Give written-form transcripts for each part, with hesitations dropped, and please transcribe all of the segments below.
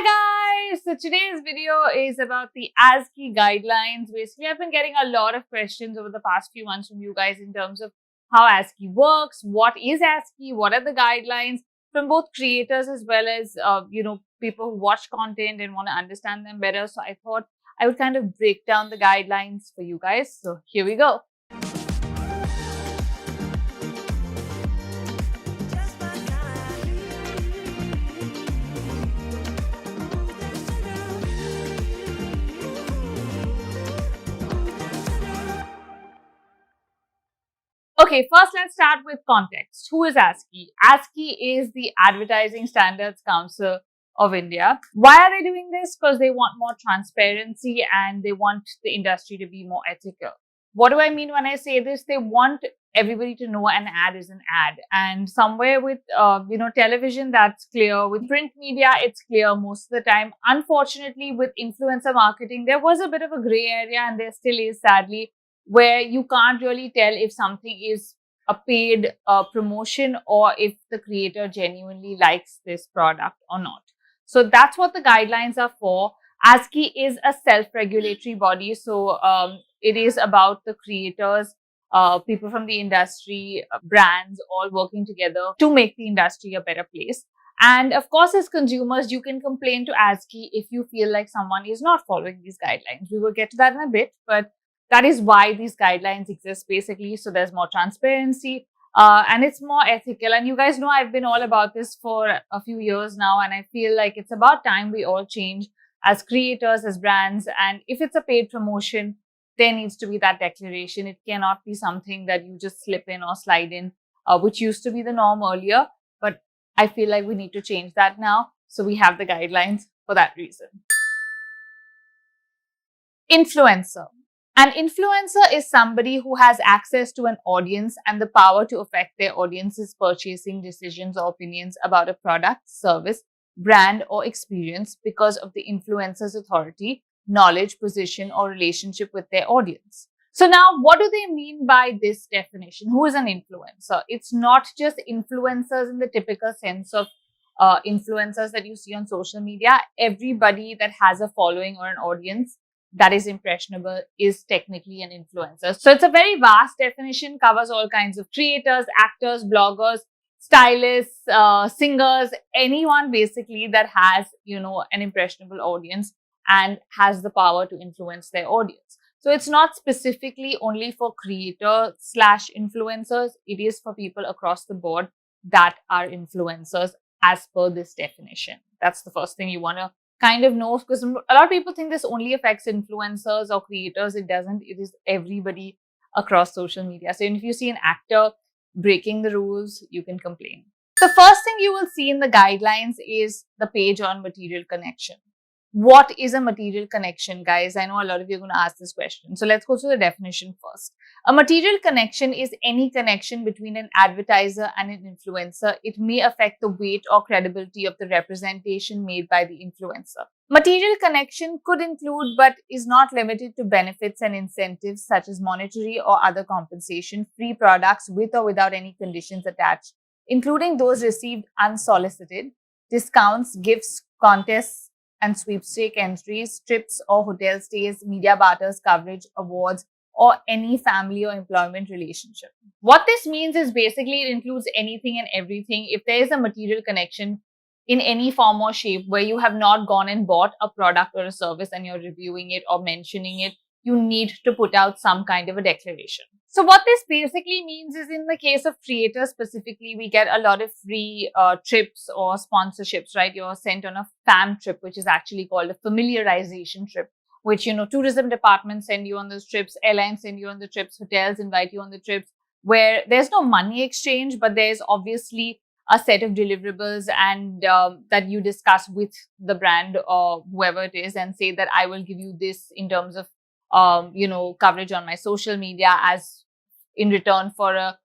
Hi guys! So today's video is about the ASCI guidelines. Basically, I've been getting a lot of questions over the past few months from you guys in terms of how ASCI works, what is ASCI, what are the guidelines from both creators as well as, people who watch content and want to understand them better. So I thought I would kind of break down the guidelines for you guys. So here we go. Okay, first let's start with context. Who is ASCI? ASCI is the Advertising Standards Council of India. Why are they doing this? Because they want more transparency and they want the industry to be more ethical. What do I mean when I say this? They want everybody to know an ad is an ad. And somewhere with, television, that's clear. With print media, it's clear most of the time. Unfortunately, with influencer marketing, there was a bit of a gray area and there still is, sadly, where you can't really tell if something is a paid promotion or if the creator genuinely likes this product or not. So that's what the guidelines are for. ASCI is a self-regulatory body. So it is about the creators, people from the industry, brands all working together to make the industry a better place. And of course, as consumers, you can complain to ASCI if you feel like someone is not following these guidelines. We will get to that in a bit, but that is why these guidelines exist basically. So there's more transparency and it's more ethical. And you guys know I've been all about this for a few years now. And I feel like it's about time we all change as creators, as brands. And if it's a paid promotion, there needs to be that declaration. It cannot be something that you just slip in or slide in, which used to be the norm earlier. But I feel like we need to change that now. So we have the guidelines for that reason. Influencer. An influencer is somebody who has access to an audience and the power to affect their audience's purchasing decisions or opinions about a product, service, brand, or experience because of the influencer's authority, knowledge, position, or relationship with their audience. So now, what do they mean by this definition? Who is an influencer? It's not just influencers in the typical sense of influencers that you see on social media. Everybody that has a following or an audience that is impressionable is technically an influencer. So it's a very vast definition, covers all kinds of creators, actors, bloggers, stylists, singers, anyone basically that has, an impressionable audience and has the power to influence their audience. So it's not specifically only for creator/influencers. It is for people across the board that are influencers as per this definition. That's the first thing you want to kind of know, because a lot of people think this only affects influencers or creators. It doesn't. It is everybody across social media. So if you see an actor breaking the rules, you can complain. The first thing you will see in the guidelines is the page on material connection. What is a material connection, guys? I know a lot of you are going to ask this question. So let's go to the definition first. A material connection is any connection between an advertiser and an influencer. It may affect the weight or credibility of the representation made by the influencer. Material connection could include, but is not limited to, benefits and incentives such as monetary or other compensation, free products with or without any conditions attached, including those received unsolicited, discounts, gifts, contests, and sweepstake entries, trips or hotel stays, media barters, coverage, awards, or any family or employment relationship. What this means is basically it includes anything and everything. If there is a material connection in any form or shape where you have not gone and bought a product or a service and you're reviewing it or mentioning it, you need to put out some kind of a declaration. So what this basically means is, in the case of creators specifically, we get a lot of free trips or sponsorships, right? You're sent on a fam trip, which is actually called a familiarization trip, which, tourism departments send you on those trips, airlines send you on the trips, hotels invite you on the trips, where there's no money exchange, but there's obviously a set of deliverables and that you discuss with the brand or whoever it is and say that I will give you this in terms of coverage on my social media as in return for a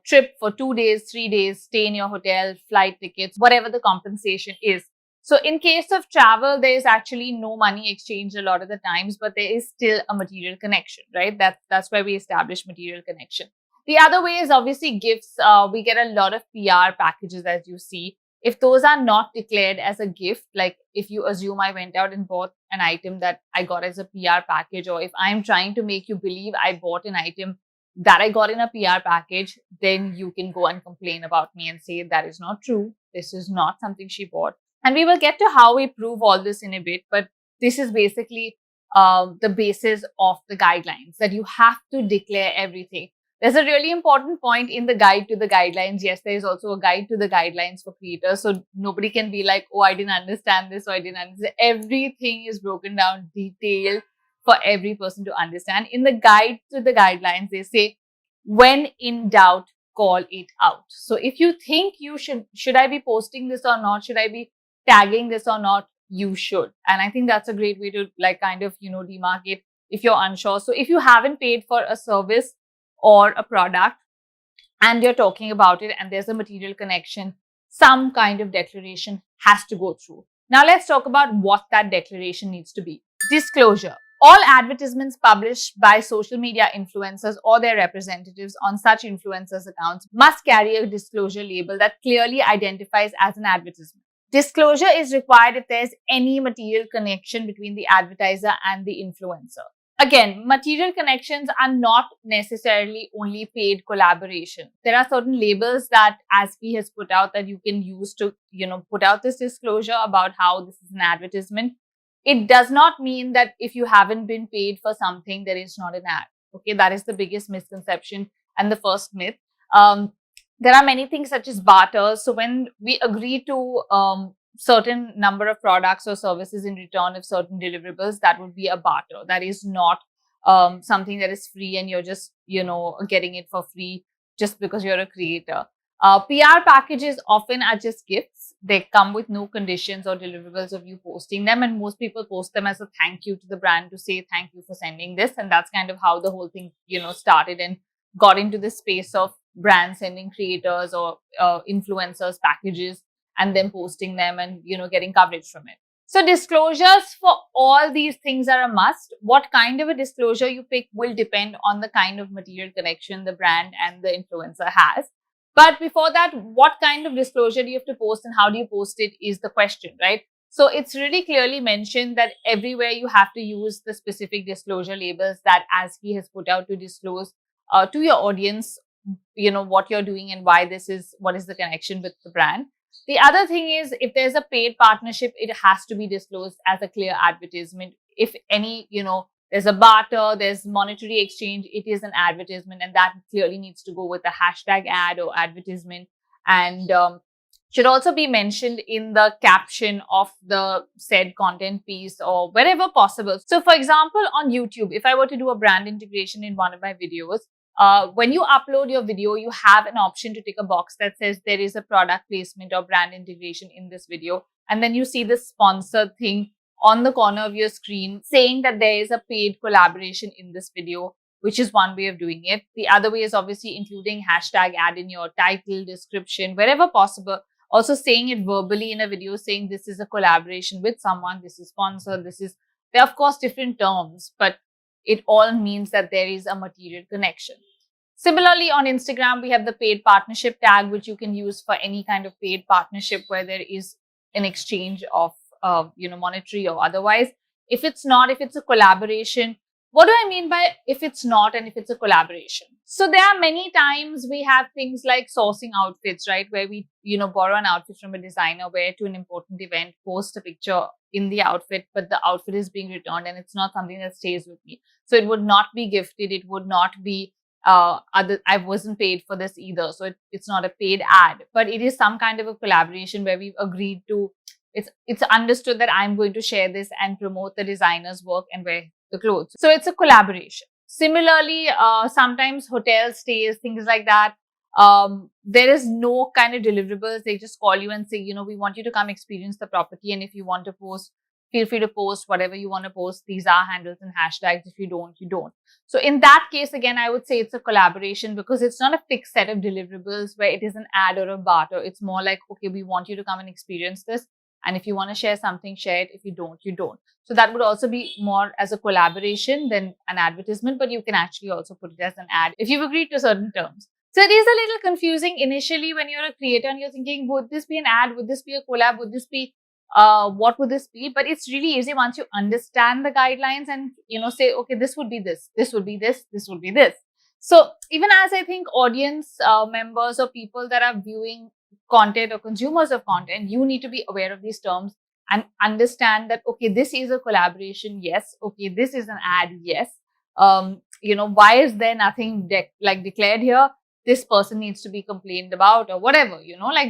trip for 2 days, 3 days, stay in your hotel, flight tickets, whatever the compensation is. So in case of travel, there is actually no money exchange a lot of the times, but there is still a material connection, right? That's why we establish material connection. The other way is obviously gifts. We get a lot of PR packages, as you see. if those are not declared as a gift, like if you assume I went out and bought an item that I got as a PR package, or if I'm trying to make you believe I bought an item that I got in a PR package, then you can go and complain about me and say that is not true. This is not something she bought. And we will get to how we prove all this in a bit, but this is basically the basis of the guidelines, that you have to declare everything. There's a really important point in the guide to the guidelines. Yes, there is also a guide to the guidelines for creators. So nobody can be like, oh, I didn't understand this, or I didn't understand. Everything is broken down, detailed for every person to understand. In the guide to the guidelines, they say, when in doubt, call it out. So if you think you should I be posting this or not? Should I be tagging this or not? You should. And I think that's a great way to like kind of, demarcate if you're unsure. So if you haven't paid for a service or a product and you're talking about it and there's a material connection, some kind of declaration has to go through. Now let's talk about what that declaration needs to be. Disclosure. All advertisements published by social media influencers or their representatives on such influencers' accounts must carry a disclosure label that clearly identifies as an advertisement. Disclosure is required if there's any material connection between the advertiser and the influencer. Again, material connections are not necessarily only paid collaboration. There are certain labels that ASCI has put out that you can use to, put out this disclosure about how this is an advertisement. It does not mean that if you haven't been paid for something, there is not an ad. Okay, that is the biggest misconception and the first myth. There are many things such as barter. So when we agree to certain number of products or services in return of certain deliverables, that would be a barter. That is not something that is free and you're just, getting it for free just because you're a creator. PR packages often are just gifts. They come with no conditions or deliverables of you posting them. And most people post them as a thank you to the brand to say, thank you for sending this. And that's kind of how the whole thing, started and got into this space of brands sending creators or influencers packages and then posting them and, getting coverage from it. So disclosures for all these things are a must. What kind of a disclosure you pick will depend on the kind of material connection the brand and the influencer has. But before that, what kind of disclosure do you have to post and how do you post it is the question, right? So it's really clearly mentioned that everywhere you have to use the specific disclosure labels that ASCI has put out to disclose to your audience, what you're doing and what is the connection with the brand. The other thing is, if there's a paid partnership, it has to be disclosed as a clear advertisement. If any, there's a barter, there's monetary exchange, it is an advertisement, and that clearly needs to go with a hashtag ad or advertisement, and should also be mentioned in the caption of the said content piece or wherever possible. So for example, on YouTube, if I were to do a brand integration in one of my videos, when you upload your video, you have an option to tick a box that says there is a product placement or brand integration in this video. And then you see the sponsored thing on the corner of your screen saying that there is a paid collaboration in this video, which is one way of doing it. The other way is obviously including hashtag ad in your title, description, wherever possible. Also saying it verbally in a video, saying this is a collaboration with someone, this is sponsored, there are of course different terms, but it all means that there is a material connection. Similarly, on Instagram, we have the paid partnership tag, which you can use for any kind of paid partnership where there is an exchange of, monetary or otherwise. If it's a collaboration, what do I mean by if it's not and if it's a collaboration? So there are many times we have things like sourcing outfits, right? Where we, borrow an outfit from a designer, wear to an important event, post a picture in the outfit, but the outfit is being returned and it's not something that stays with me. So it would not be gifted. It would not be I wasn't paid for this either. So it's not a paid ad, but it is some kind of a collaboration where we've agreed to, it's understood that I'm going to share this and promote the designer's work and wear the clothes. So it's a collaboration. Similarly, sometimes hotel stays, things like that. There is no kind of deliverables. They just call you and say, we want you to come experience the property. And if you want to post, feel free to post whatever you want to post. These are handles and hashtags. If you don't, you don't. So in that case, again, I would say it's a collaboration because it's not a fixed set of deliverables where it is an ad or a barter. It's more like, okay, we want you to come and experience this. And if you want to share something, share it. If you don't, you don't. So that would also be more as a collaboration than an advertisement, but you can actually also put it as an ad if you've agreed to certain terms. So it is a little confusing initially when you're a creator and you're thinking, would this be an ad? Would this be a collab? Would this be, what would this be? But it's really easy once you understand the guidelines and, say, okay, this would be this, this would be this, this would be this. So even as I think audience members or people that are viewing content or consumers of content, you need to be aware of these terms and understand that, okay, this is a collaboration. Yes. Okay. This is an ad. Yes. Why is there nothing declared here? This person needs to be complained about or whatever,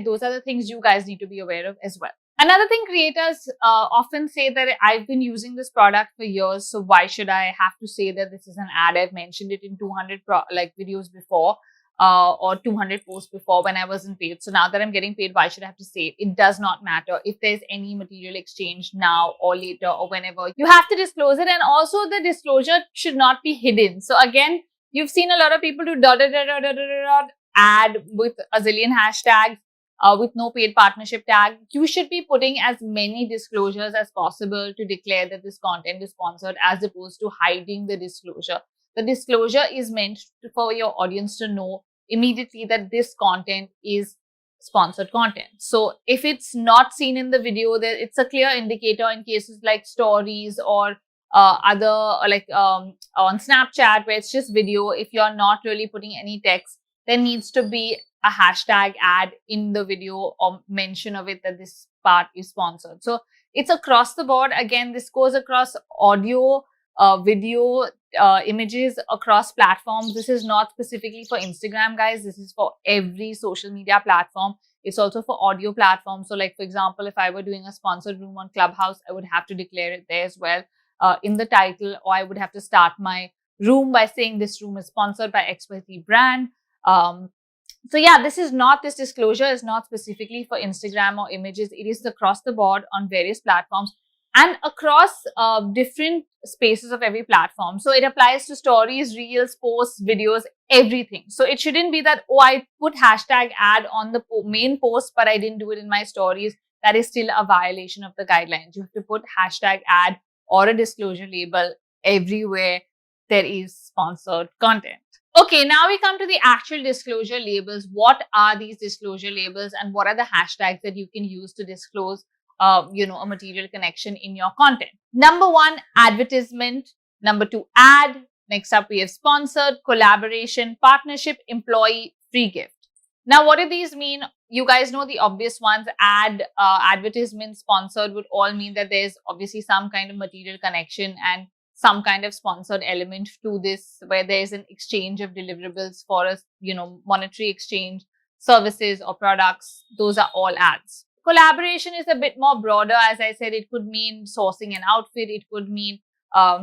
those are the things you guys need to be aware of as well. Another thing creators often say that I've been using this product for years, so why should I have to say that this is an ad? I've mentioned it in 200 videos before or 200 posts before when I wasn't paid. So now that I'm getting paid, why should I have to say it? It does not matter if there's any material exchange now or later or whenever. You have to disclose it, and also the disclosure should not be hidden. So again, you've seen a lot of people do ad with a zillion hashtags. With no paid partnership tag. You should be putting as many disclosures as possible to declare that this content is sponsored, as opposed to hiding the disclosure. The disclosure is meant for your audience to know immediately that this content is sponsored content. So if it's not seen in the video, it's a clear indicator in cases like stories or other on Snapchat where it's just video. If you're not really putting any text, there needs to be a hashtag ad in the video or mention of it that this part is sponsored. So it's across the board. Again, this goes across audio, video, images, across platforms. This is not specifically for Instagram, guys. This is for every social media platform. It's also for audio platforms. So like, for example, if I were doing a sponsored room on Clubhouse, I would have to declare it there as well in the title, or I would have to start my room by saying this room is sponsored by XYZ brand. So yeah, this disclosure is not specifically for Instagram or images. It is across the board on various platforms and across different spaces of every platform. So it applies to stories, reels, posts, videos, everything. So it shouldn't be that, oh, I put hashtag ad on the main post, but I didn't do it in my stories. That is still a violation of the guidelines. You have to put hashtag ad or a disclosure label everywhere there is sponsored content. Okay, now we come to the actual disclosure labels. What are these disclosure labels and what are the hashtags that you can use to disclose, a material connection in your content? Number 1, advertisement. Number 2, ad. Next up, we have sponsored, collaboration, partnership, employee, free gift. Now, what do these mean? You guys know the obvious ones. Ad, advertisement, sponsored would all mean that there's obviously some kind of material connection and some kind of sponsored element to this, where there's an exchange of deliverables for us, monetary exchange, services or products. Those are all ads. Collaboration is a bit more broader. As I said, it could mean sourcing an outfit. It could mean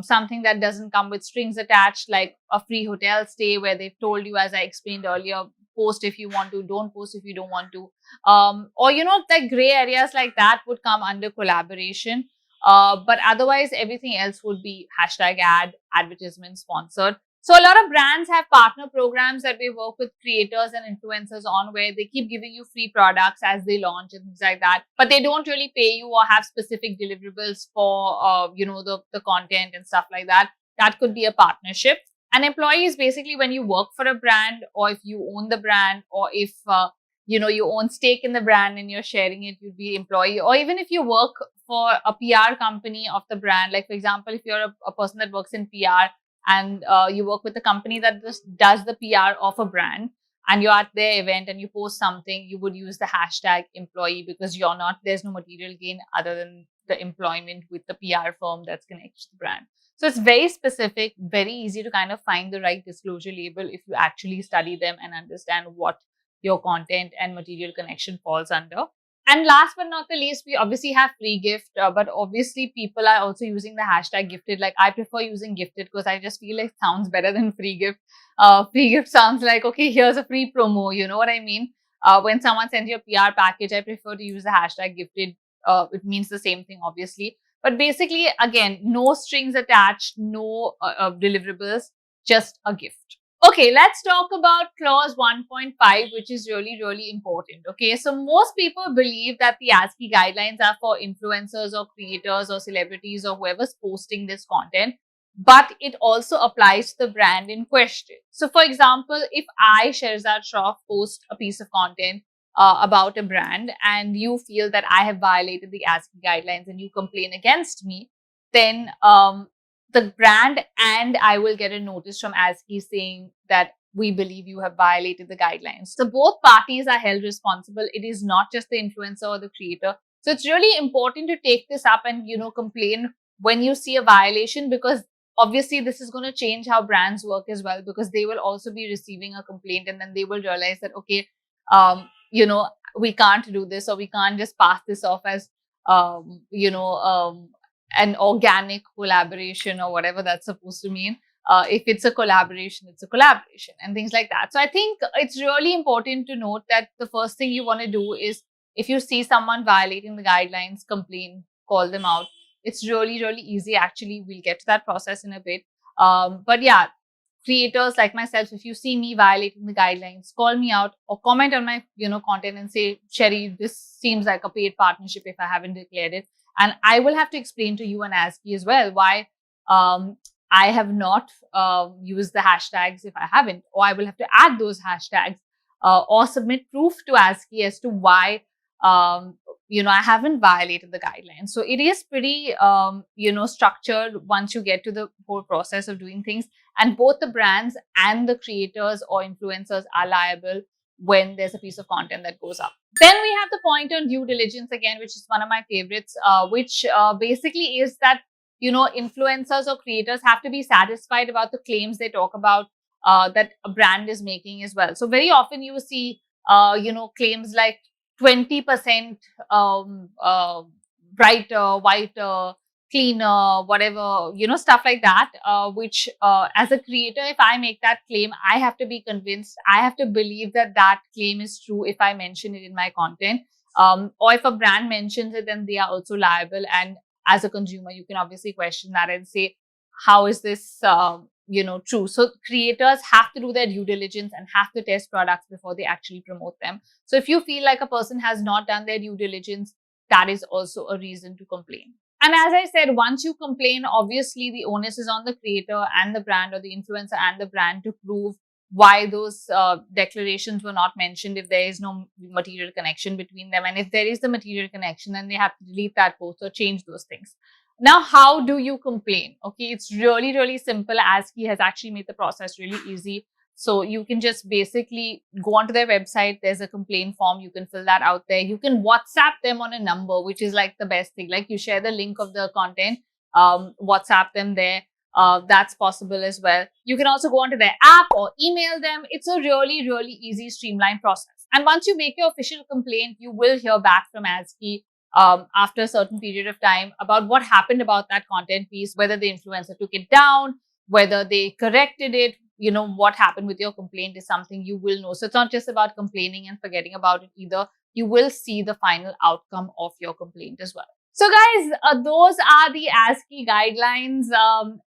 something that doesn't come with strings attached, like a free hotel stay where they've told you, as I explained earlier, post if you want to, don't post if you don't want to. Or, like gray areas like that would come under collaboration. But otherwise, everything else would be hashtag ad, advertisement, sponsored. So a lot of brands have partner programs that we work with creators and influencers on, where they keep giving you free products as they launch and things like that. But they don't really pay you or have specific deliverables for, the content and stuff like that. That could be a partnership. An employee is basically when you work for a brand, or if you own the brand, or if you own stake in the brand and you're sharing it, you'd be employee. Or even if you work for a PR company of the brand, like for example, if you're a person that works in PR and you work with a company that does the PR of a brand, and you're at their event and you post something, you would use the hashtag employee, because there's no material gain other than the employment with the PR firm that's connected to the brand. So it's very specific, very easy to kind of find the right disclosure label if you actually study them and understand what your content and material connection falls under. And last but not the least, we obviously have free gift, but obviously people are also using the hashtag gifted. Like, I prefer using gifted because I just feel like it sounds better than free gift. Free gift sounds like, okay, here's a free promo, you know what I mean? When someone sends you a PR package, I prefer to use the hashtag gifted. It means the same thing, obviously. But basically, again, no strings attached, no deliverables, just a gift. Okay, let's talk about clause 1.5, which is really, really important. Okay, so most people believe that the ASCI guidelines are for influencers or creators or celebrities or whoever's posting this content. but it also applies to the brand in question. So, for example, if I, Sherzad Shroff, post a piece of content about a brand and you feel that I have violated the ASCI guidelines and you complain against me, then the brand and I will get a notice from ASCI saying that we believe you have violated the guidelines. So both parties are held responsible. It is not just the influencer or the creator. So it's really important to take this up and, complain when you see a violation, because obviously this is going to change how brands work as well, because they will also be receiving a complaint and then they will realize that, okay, we can't do this, or we can't just pass this off as, an organic collaboration or whatever that's supposed to mean. If it's a collaboration, it's a collaboration and things like that. So I think it's really important to note that the first thing you want to do is, if you see someone violating the guidelines, complain, call them out. It's really, really easy. Actually, we'll get to that process in a bit. But yeah, creators like myself, if you see me violating the guidelines, call me out or comment on my, content and say, Sherry, this seems like a paid partnership if I haven't declared it. And I will have to explain to you and ASCI as well why I have not used the hashtags if I haven't, or I will have to add those hashtags or submit proof to ASCI as to why I haven't violated the guidelines. So it is pretty, structured once you get to the whole process of doing things. And both the brands and the creators or influencers are liable when there's a piece of content that goes up. Then we have the point on due diligence again, which is one of my favorites, which basically is that, influencers or creators have to be satisfied about the claims they talk about that a brand is making as well. So very often you see, claims like 20% brighter, whiter, cleaner, whatever, stuff like that, which as a creator, if I make that claim, I have to be convinced, I have to believe that that claim is true if I mention it in my content. Or if a brand mentions it, then they are also liable. And as a consumer, you can obviously question that and say, how is this, true? So creators have to do their due diligence and have to test products before they actually promote them. So if you feel like a person has not done their due diligence, that is also a reason to complain. And as I said, once you complain, obviously the onus is on the creator and the brand, or the influencer and the brand, to prove why those declarations were not mentioned if there is no material connection between them. And if there is the material connection, then they have to delete that post or change those things. Now, how do you complain? Okay, it's really, really simple. ASCI has actually made the process really easy. So you can just basically go onto their website. There's a complaint form. You can fill that out there. You can WhatsApp them on a number, which is like the best thing. Like, you share the link of the content, WhatsApp them there. That's possible as well. You can also go onto their app or email them. It's a really, really easy, streamlined process. And once you make your official complaint, you will hear back from ASCI after a certain period of time about what happened about that content piece, whether the influencer took it down, whether they corrected it. What happened with your complaint is something you will know. So it's not just about complaining and forgetting about it either. You will see the final outcome of your complaint as well. So guys, those are the ASCI guidelines.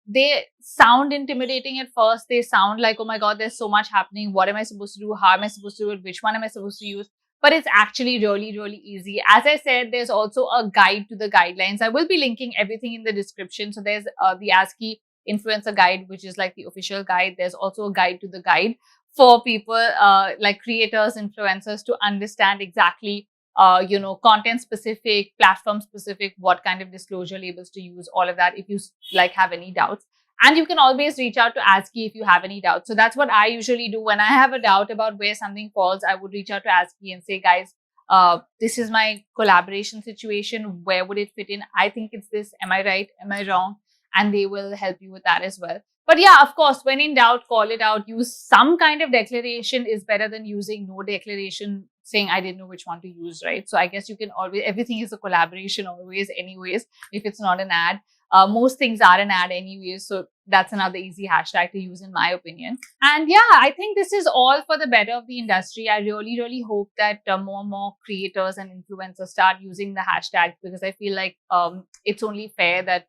They sound intimidating at first. They sound like, oh my God, there's so much happening. What am I supposed to do? How am I supposed to do it? Which one am I supposed to use? But it's actually really, really easy. As I said, there's also a guide to the guidelines. I will be linking everything in the description. So there's the ASCI Influencer Guide, which is like the official guide. There's also a guide to the guide for people like creators, influencers, to understand exactly, content specific, platform specific, what kind of disclosure labels to use, all of that, if you have any doubts. And you can always reach out to ASCI if you have any doubts. So that's what I usually do. When I have a doubt about where something falls, I would reach out to ASCI and say, guys, this is my collaboration situation. Where would it fit in? I think it's this. Am I right? Am I wrong? And they will help you with that as well. But yeah, of course, when in doubt, call it out. Use some kind of declaration is better than using no declaration, saying I didn't know which one to use, right? So I guess you can always, everything is a collaboration always anyways, if it's not an ad. Most things are an ad anyways. So that's another easy hashtag to use in my opinion. And yeah, I think this is all for the better of the industry. I really, really hope that more and more creators and influencers start using the hashtag, because I feel like it's only fair that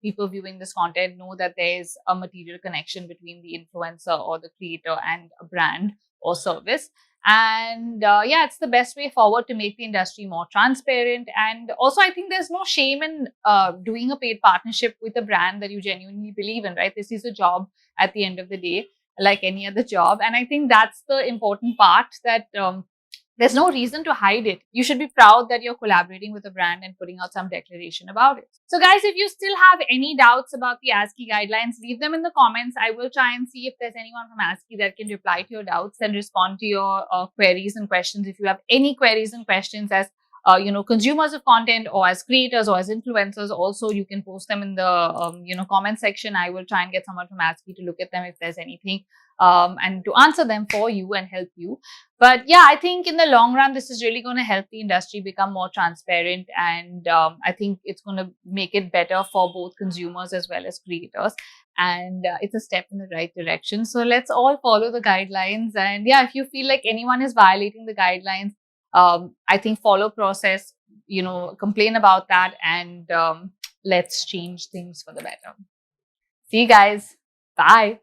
people viewing this content know that there is a material connection between the influencer or the creator and a brand or service. And yeah, it's the best way forward to make the industry more transparent. And also, I think there's no shame in doing a paid partnership with a brand that you genuinely believe in, right? This is a job at the end of the day, like any other job. And I think that's the important part, that there's no reason to hide it. You should be proud that you're collaborating with a brand and putting out some declaration about it. So guys, if you still have any doubts about the ASCI guidelines, leave them in the comments. I will try and see if there's anyone from ASCI that can reply to your doubts and respond to your queries and questions. If you have any queries and questions as consumers of content, or as creators, or as influencers, also you can post them in the comment section. I will try and get someone from ASCI to look at them if there's anything, and to answer them for you and help you. But yeah, I think in the long run, this is really going to help the industry become more transparent, and I think it's going to make it better for both consumers as well as creators. And it's a step in the right direction. So let's all follow the guidelines. And yeah, if you feel like anyone is violating the guidelines, I think follow process, complain about that, and let's change things for the better. See you guys. Bye.